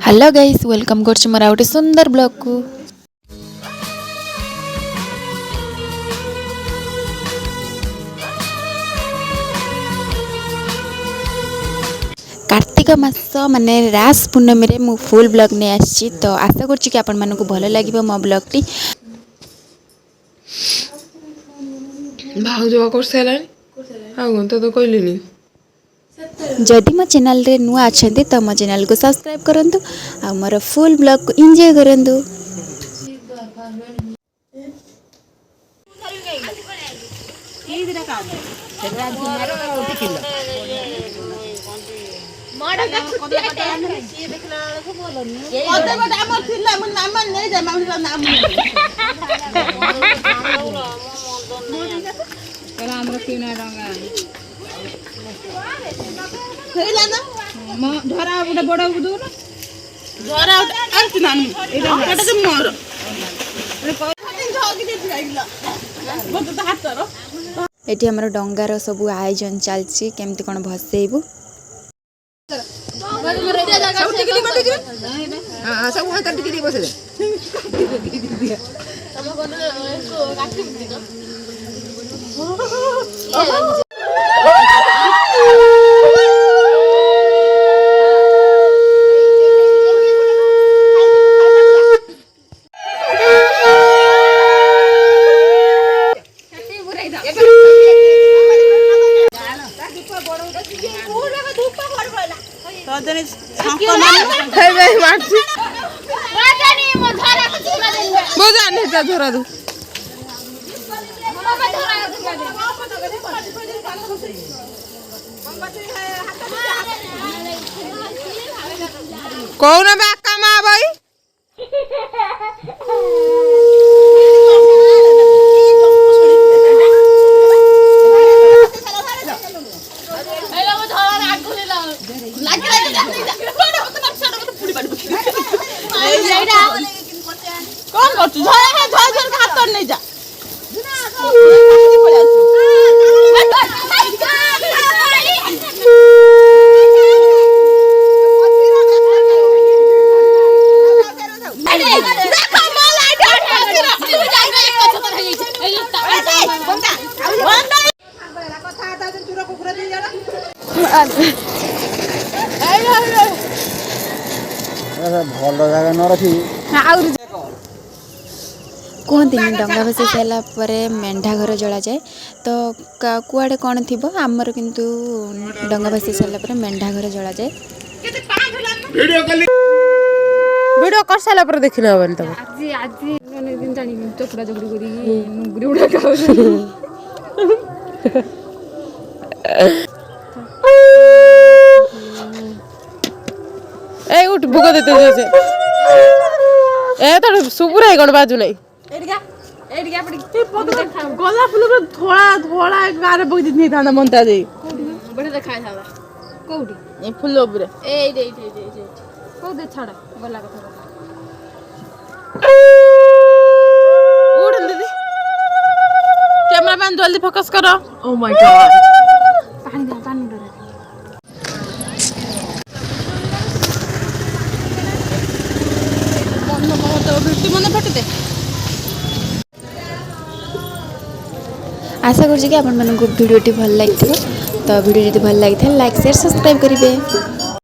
Hello guys welcome कर मोर सुंदर blog को। कार्तिक मास माने रास पूर्णमी रे मु फुल ब्लॉग ने आछि तो आशा करछि कि आपण मानको भलो लागिबो मो ब्लॉग टी। भाउजवा कर सलानी हां तो कहलिनी जदि मो चैनल रे नुआ अछंती तो मो चैनल को सब्सक्राइब करंतु आ मोर फुल ब्लॉग को एंजॉय करंतु। एठी हमर डंगार सब आयोजन चलछि केमती कोन भसेइबु। धरा दू कौन बाका मा भाई कौन कर तू झरा झरा झरा हाथ कर नहीं जा भल जगह न रखी कहते डंगा भसा सारा पर मेंढा घर जला जाए तो कुआड़े कौन थी आमर किंतु डंगा भसा सारा पर मेंढा घर जला जाए। वीडियो कर साला पर देखि न हबन त आज आज माने दिन जानी चोपड़ा चोपड़ी करी नुगरी उड़ा खाऊ ए उठ भूख देते जैसे ए तो सुपुरा गण बाजू नहीं एडिया पड़ी गला फुल पर थोड़ा थोड़ा गारे बगि नहीं थाना मनता दे बड़े देखाय थाला कोउडी ए फुल ऊपर ए दे को दे छाड़ा गला कथा उड़ दीदी कैमरा मैन जल्दी फोकस करो। ओ माय गॉड पानी दे मन फटते आशा कर वीडियो भल लगी तो वीडियो जब भल लगी लाइक शेयर सब्सक्राइब करेंगे।